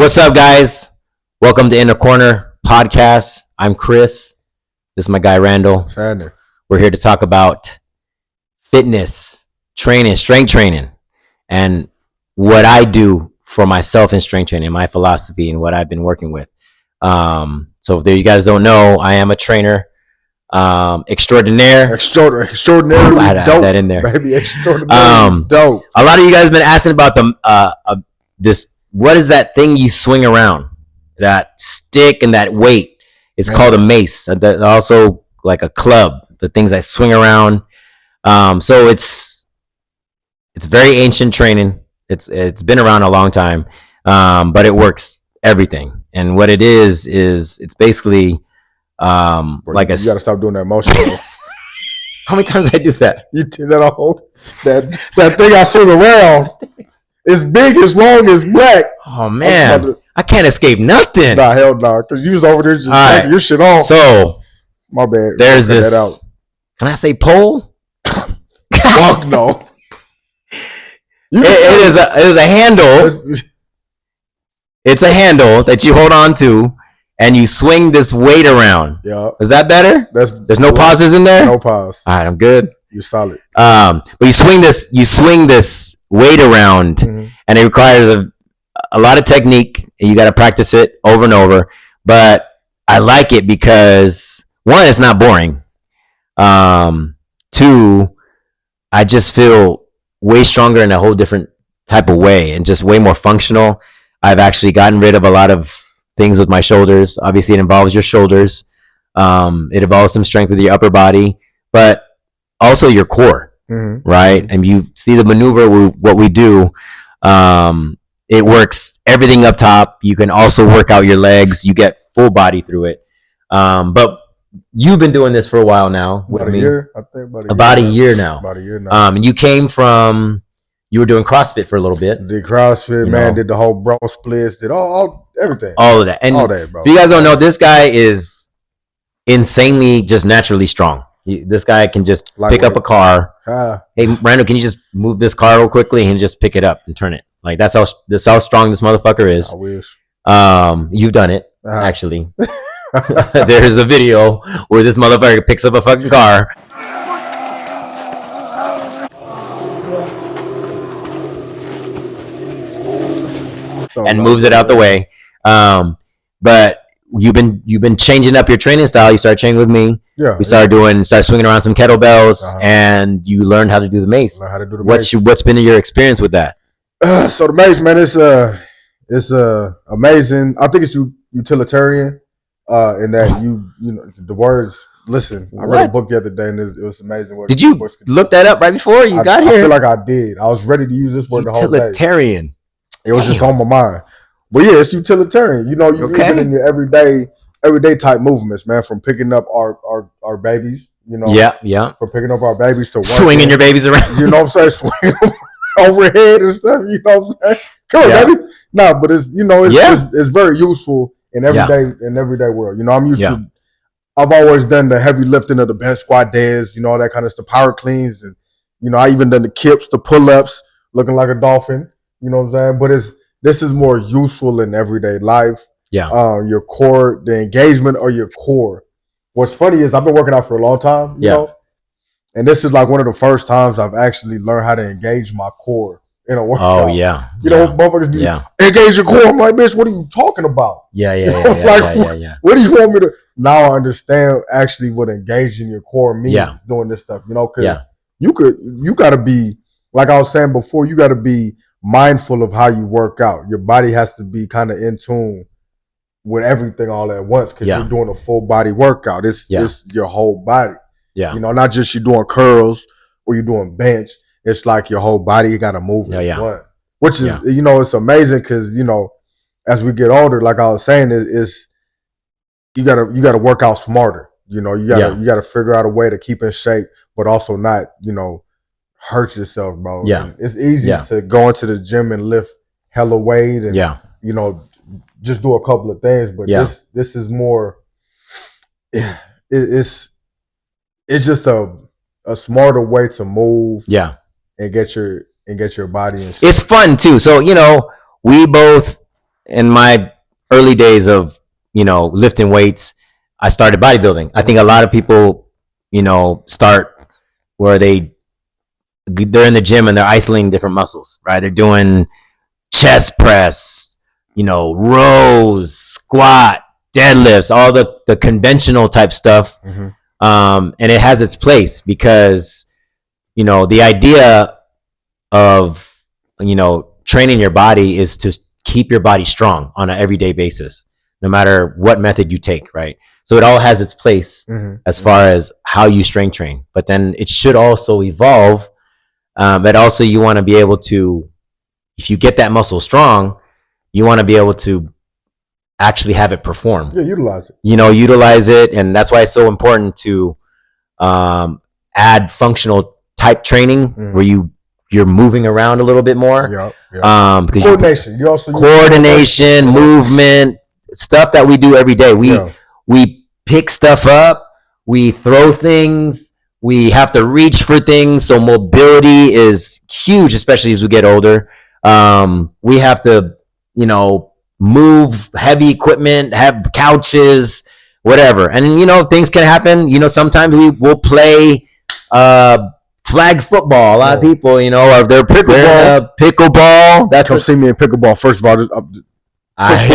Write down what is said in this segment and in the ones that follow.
What's up, guys? Welcome to In the Corner podcast. I'm Chris. This is my guy, Randall. Sander. We're here to talk about fitness, training, strength training, and what I do for myself in strength training, my philosophy, and what I've been working with. So if you guys don't know, I am a trainer extraordinaire. Extraordinarily I had to dope. add that in there. Baby, extraordinarily dope. A lot of you guys have been asking about this. What is that thing you swing around? That stick and that weight. It's called a mace. Also like a club. The things I swing around. So it's very ancient training. It's been around a long time, but it works everything. And what it is it's basically like you gotta stop doing that motion. How many times I do that? You did that all that thing I swing around. It's big, as long as black. Oh man, I can't escape nothing. Nah, hell no, because you was over there just taking your shit off. So my bad. There's this. That out. Can I say pole? Fuck no. It is a handle. It's a handle that you hold on to, and you swing this weight around. Yeah. Is that better? There's no pauses in there? No pause. All right, I'm good. You're solid. But you swing this weight around, and it requires a lot of technique, and you got to practice it over and over. But I like it because, one, it's not boring. Two, I just feel way stronger in a whole different type of way and just way more functional. I've actually gotten rid of a lot of things with my shoulders. Obviously, it involves your shoulders. It involves some strength with your upper body, but also your core, right? And you see the maneuver, what we do. It works everything up top. You can also work out your legs. You get full body through it. But you've been doing this for a while now with me. Year, I think about a year now. About a year now. And you came from, you were doing CrossFit for a little bit. Did CrossFit, man. Did the whole bro splits. Did all everything. All of that. And all that, bro. If you guys don't know, this guy is insanely just naturally strong. This guy can just pick up a car. Hey, Randall, can you just move this car real quickly and just pick it up and turn it? Like that's how strong this motherfucker is. I wish. You've done it, actually. There's a video where this motherfucker picks up a fucking car. And moves it out the way. But you've been changing up your training style. You started training with me. Yeah. We started swinging around some kettlebells, and you learned how to do the mace. Learn how to do the mace. What's been your experience with that? So the mace, man, it's amazing. I think it's utilitarian. In that you know the words. Listen, I read a book the other day, and it was amazing. Did you look that up right before you got here? I feel like I did. I was ready to use this word the whole day. Utilitarian. It was just on my mind. But yeah, it's utilitarian. You know, you're using it in your everyday type movements, man. From picking up our babies, you know. Yeah. From picking up our babies to swinging your babies around. You know what I'm saying? Swinging them overhead and stuff. You know what I'm saying? Come on, baby. No, but it's very useful in everyday world. You know, I'm used to. I've always done the heavy lifting of the bench squat days. You know, all that kind of stuff. Power cleans, and you know, I even done the kips, the pull ups, looking like a dolphin. You know what I'm saying? But this is more useful in everyday life. Yeah. Your core, the engagement of your core. What's funny is I've been working out for a long time, you know, and this is like one of the first times I've actually learned how to engage my core in a workout. Oh yeah. You know, motherfuckers be engage your core. I'm like, bitch, what are you talking about? Yeah. What do you want me to? Now I understand actually what engaging your core means doing this stuff. You know, because you got to be, like I was saying before, you got to be mindful of how you work out. Your body has to be kind of in tune with everything all at once because you're doing a full body workout. It's your whole body. Yeah. You know, not just you doing curls or you're doing bench. It's like your whole body, you got to move as one. Which is, you know, it's amazing because, you know, as we get older, like I was saying, is you gotta work out smarter. You know, you gotta figure out a way to keep in shape, but also not, you know, hurt yourself, bro. Yeah. And it's easy to go into the gym and lift hella weight and you know, just do a couple of things. But this is more it's just a smarter way to move and get your body in shape. It's fun too. So, you know, we both in my early days of, lifting weights, I started bodybuilding. I think a lot of people, start where they're in the gym and they're isolating different muscles, right? They're doing chest press, rows, squat, deadlifts, all the conventional type stuff. And it has its place because, the idea of, training your body is to keep your body strong on an everyday basis, no matter what method you take, right? So it all has its place as far as how you strength train, but then it should also evolve. But also you want to be able to, if you get that muscle strong, you want to be able to actually have it perform. Yeah, utilize it. Utilize it, and that's why it's so important to add functional type training where you're moving around a little bit more. Coordination. You also coordination, movement, stuff that we do every day. We pick stuff up, we throw things, we have to reach for things. So mobility is huge, especially as we get older. We have to, move heavy equipment, have couches, whatever. And, things can happen. Sometimes we will play flag football. A lot of people, are they're pickleball. Come see me in pickleball. First of all, I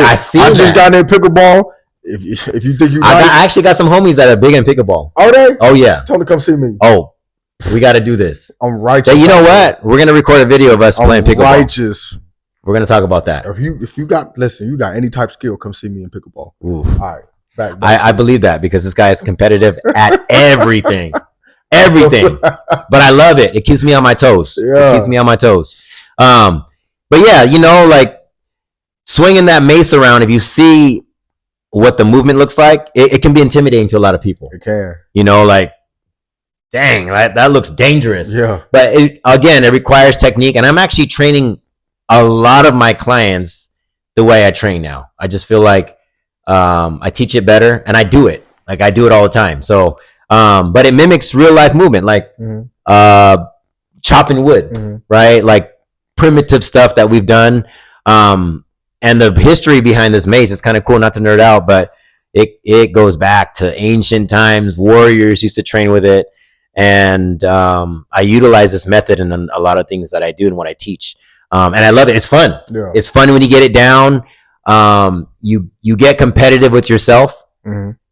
just got in pickleball. If you think I actually got some homies that are big in pickleball. Are they? Oh yeah. Tell them to come see me. Oh, we got to do this. I'm righteous. But you know what? We're gonna record a video of us playing pickleball. Righteous. We're gonna talk about that. If you got any type of skill, come see me in pickleball. Ooh. All right. Back. I believe that because this guy is competitive at everything. Everything. But I love it. It keeps me on my toes. Yeah. It keeps me on my toes. But yeah, like swinging that mace around, if you see what the movement looks like, it can be intimidating to a lot of people. It can. Like, dang, that looks dangerous. Yeah. But it requires technique. And I'm actually training a lot of my clients the way I train now. I just feel like I teach it better and I do it. Like I do it all the time. So, but it mimics real life movement, like chopping wood, right? Like primitive stuff that we've done. And the history behind this mace is kind of cool, not to nerd out, but it goes back to ancient times. Warriors used to train with it. And I utilize this method in a lot of things that I do and what I teach. And I love it. It's fun. Yeah. It's fun when you get it down. You get competitive with yourself.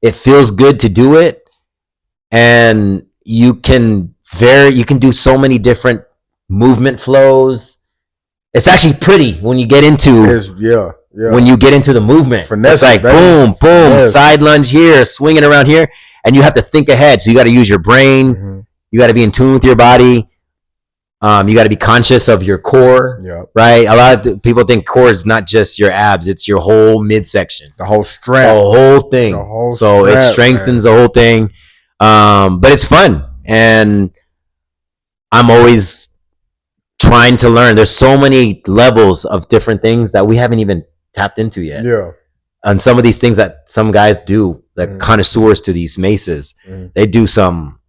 It feels good to do it. And you can do so many different movement flows. It's actually pretty when you get into when you get into the movement. Finesse, it's like boom, boom, side lunge here, swinging around here, and you have to think ahead. So you got to use your brain. You got to be in tune with your body. You got to be conscious of your core, right? A lot of people think core is not just your abs; it's your whole midsection, the whole strap, the whole thing. So it strengthens the whole thing. But it's fun, and I'm always trying to learn. There's so many levels of different things that we haven't even tapped into yet. Yeah. And some of these things that some guys do, like connoisseurs to these maces, they do some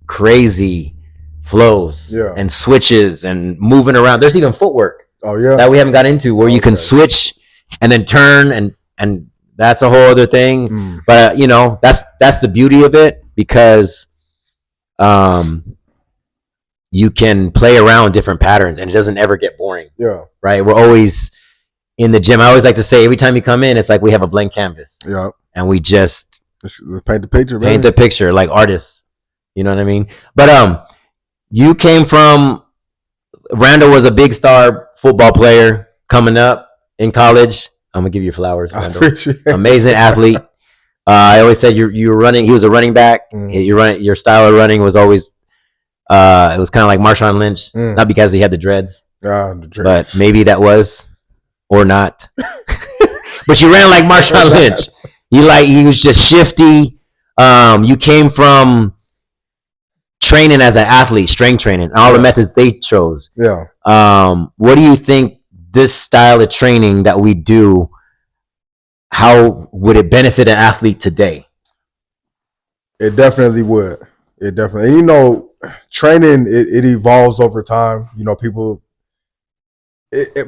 crazy flows and switches and moving around. There's even footwork that we haven't got into where you can switch and then turn and that's a whole other thing. But that's the beauty of it because you can play around different patterns and it doesn't ever get boring. Yeah. Right? We're always in the gym. I always like to say every time you come in, it's like we have a blank canvas. Yeah. And we just let's paint the picture, paint the picture like artists. You know what I mean? But you came from Randall was a big star football player coming up in college. I'm gonna give you flowers, Randall. Amazing athlete. I always said you were running. He was a running back. Your style of running was always it was kind of like Marshawn Lynch, not because he had the dreads, but maybe that was or not. But you ran like Marshawn Lynch. He was just shifty. You came from training as an athlete, strength training, all the methods they chose. Yeah. What do you think this style of training that we do, how would it benefit an athlete today? It definitely would. It definitely, training, it evolves over time. People,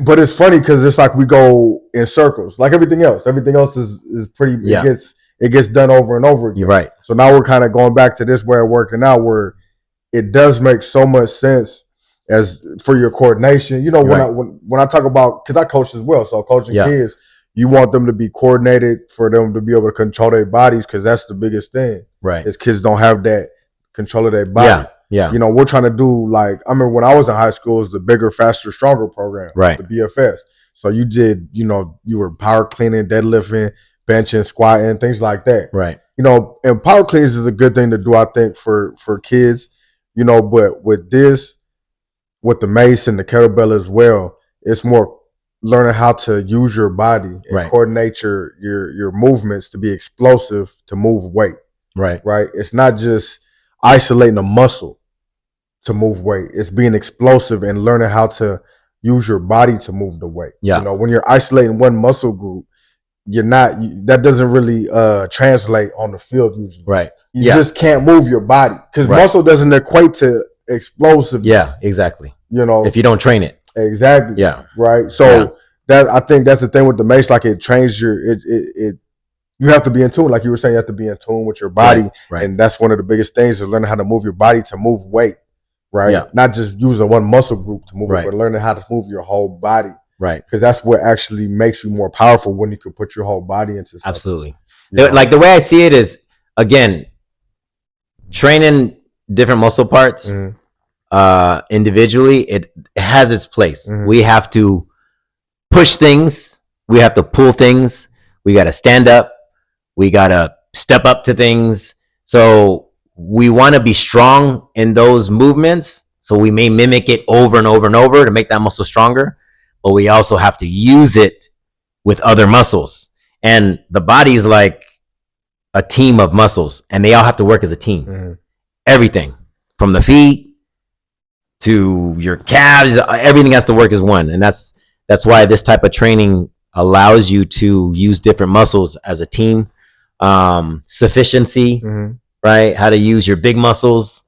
But it's funny because it's like we go in circles, like everything else. Everything else is pretty. Yeah. It gets done over and over again. You're right. So now we're kind of going back to this way of working out, where it does make so much sense as for your coordination. You know, when I talk about, because I coach as well, so coaching kids, you want them to be coordinated for them to be able to control their bodies, because that's the biggest thing. Right. Is kids don't have that control of their body. Yeah. Yeah. You know, we're trying to do, like, I remember when I was in high school, it was the Bigger, Faster, Stronger program. Right. The BFS. So you did, you know, you were power cleaning, deadlifting, benching, squatting, things like that. Right. You know, and power cleans is a good thing to do, I think, for kids. You know, but with this, with the Mace and the kettlebell as well, it's more learning how to use your body and coordinate your movements to be explosive, to move weight. Right. Right. It's not just isolating a muscle to move weight. It's being explosive and learning how to use your body to move the weight. Yeah. You know, when you're isolating one muscle group, that doesn't really translate on the field usually. Right. You just can't move your body, because muscle doesn't equate to explosive. Yeah, exactly. You know, if you don't train it. Exactly. Yeah. Right. So that, I think that's the thing with the Mace, like it trains it you have to be in tune. Like you were saying, you have to be in tune with your body. Right. And that's one of the biggest things, is learning how to move your body to move weight. Right. Yeah. Not just using one muscle group to move it, but learning how to move your whole body. Right. Because that's what actually makes you more powerful, when you can put your whole body into something. Absolutely. You know? Like the way I see it is, again, training different muscle parts individually, it has its place. We have to push things. We have to pull things. We got to stand up. We got to step up to things. So we want to be strong in those movements. So we may mimic it over and over and over to make that muscle stronger. But we also have to use it with other muscles. And the body is like a team of muscles, and they all have to work as a team. Everything from the feet to your calves, everything has to work as one. And that's why this type of training allows you to use different muscles as a team. Sufficiency, right? How to use your big muscles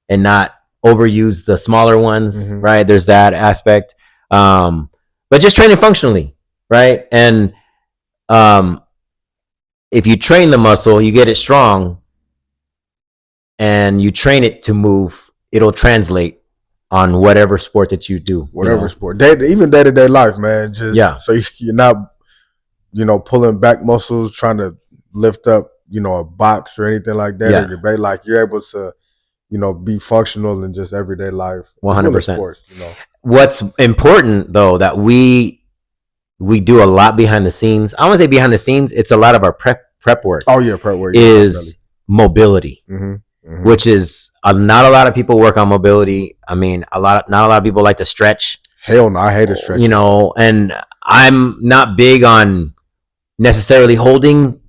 and not overuse the smaller ones, right? There's that aspect. But just training functionally, right? And if you train the muscle, you get it strong, and you train it to move, it'll translate on whatever sport that you do. Whatever sport. Even day-to-day life, man. Just so you're not, pulling back muscles, trying to lift up, a box or anything like that. Or your back, like you're able to, be functional in just everyday life. 100%. What's important though, that we do a lot behind the scenes. I want to say behind the scenes, it's a lot of our prep work. Oh yeah, prep work is mobility, which is not a lot of people work on mobility. I mean, not a lot of people like to stretch. Hell no, I hate to stretch. And I'm not big on necessarily holding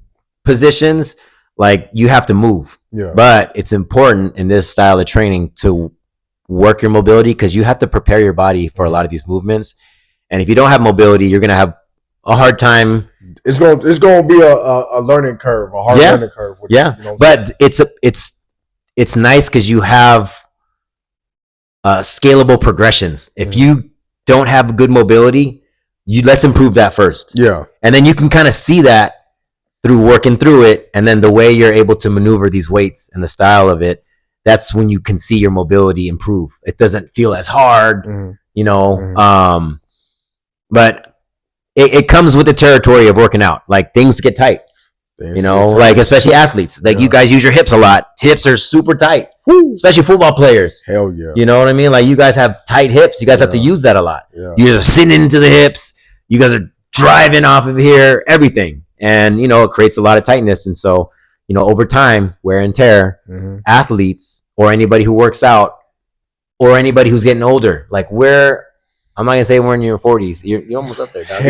positions. Like, you have to move. Yeah. But it's important in this style of training to work your mobility, because you have to prepare your body for a lot of these movements. And if you don't have mobility, you're gonna have a hard time. It's gonna be a learning curve, a hard learning curve. But it's nice because you have scalable progressions. If you don't have good mobility, let's improve that first. Yeah, and then you can kind of see that through working through it, and then the way you're able to maneuver these weights and the style of it. That's when you can see your mobility improve. It doesn't feel as hard, but it comes with the territory of working out. Like, things get tight, like especially athletes. Like, you guys use your hips a lot. Hips are super tight, especially football players. Hell yeah. You know what I mean? Like, you guys have tight hips. You guys have to use that a lot. Yeah. You're sitting into the hips. You guys are driving off of here, everything. And, it creates a lot of tightness. And so, over time, wear and tear, athletes or anybody who works out or anybody who's getting older, like I'm not gonna say we're in your 40s. You're almost up there, dog.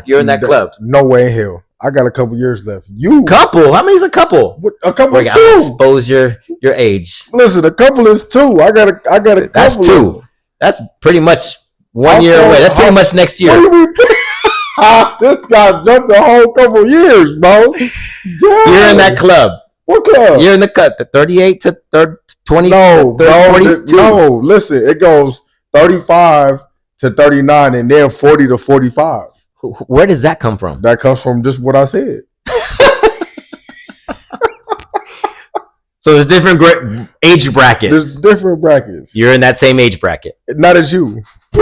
You're in that club. No way in hell. I got a couple years left. Couple? How many's a couple? A couple is two. Expose your age. Listen, a couple is two. I got a couple. That's two. That's pretty much 1 year away. That's pretty much next year. This guy jumped a whole couple years, bro. Damn. You're in that club. What club? You're in the cut. The 38 to 20. No, 30, 42. No. Listen, it goes 35 to 39 and then 40 to 45. Where does that come from? That comes from just what I said. So there's different age brackets. There's different brackets. You're in that same age bracket. Not as you. We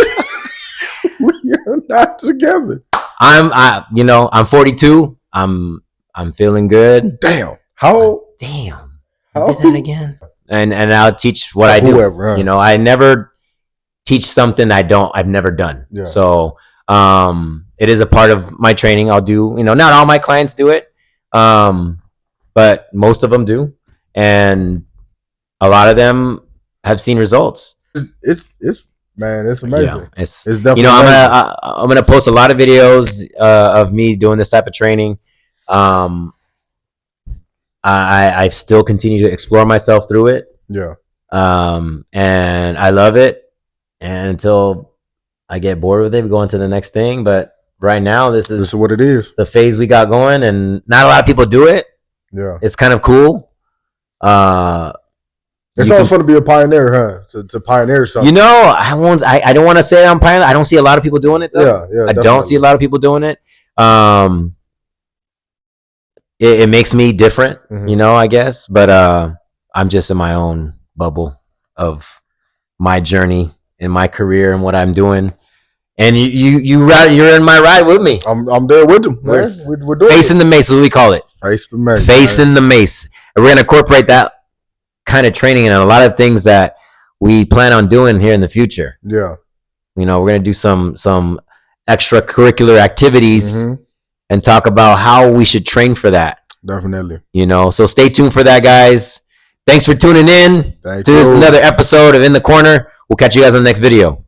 are not together. I'm 42. I'm feeling good. Damn. How? Damn. How? Did that again? And I'll teach what I do. Whoever, huh? I never teach something I've never done. Yeah. So it is a part of my training. I'll do. Not all my clients do it, but most of them do. And a lot of them have seen results. It's amazing. Yeah, it's definitely. I'm gonna post a lot of videos of me doing this type of training. I still continue to explore myself through it. Yeah. And I love it. And until I get bored with it, we go on to the next thing. But right now, this is what it is. The phase we got going, and not a lot of people do it. Yeah. It's kind of cool. It's also to be a pioneer, huh? To pioneer something. I don't want to say I'm pioneer. I don't see a lot of people doing it though. Yeah, I don't see a lot of people doing it. It makes me different, I guess. But I'm just in my own bubble of my journey in my career and what I'm doing. And you're in my ride with me. I'm there with them. We're doing Facing the Mace, what we call it. Face the Mace. Facing the Mace. And we're gonna incorporate that kind of training and a lot of things that we plan on doing here in the future. Yeah. We're gonna do some extracurricular activities and talk about how we should train for that. Definitely. So stay tuned for that, guys. Thanks for tuning in to this another episode of In the Corner. We'll catch you guys on the next video.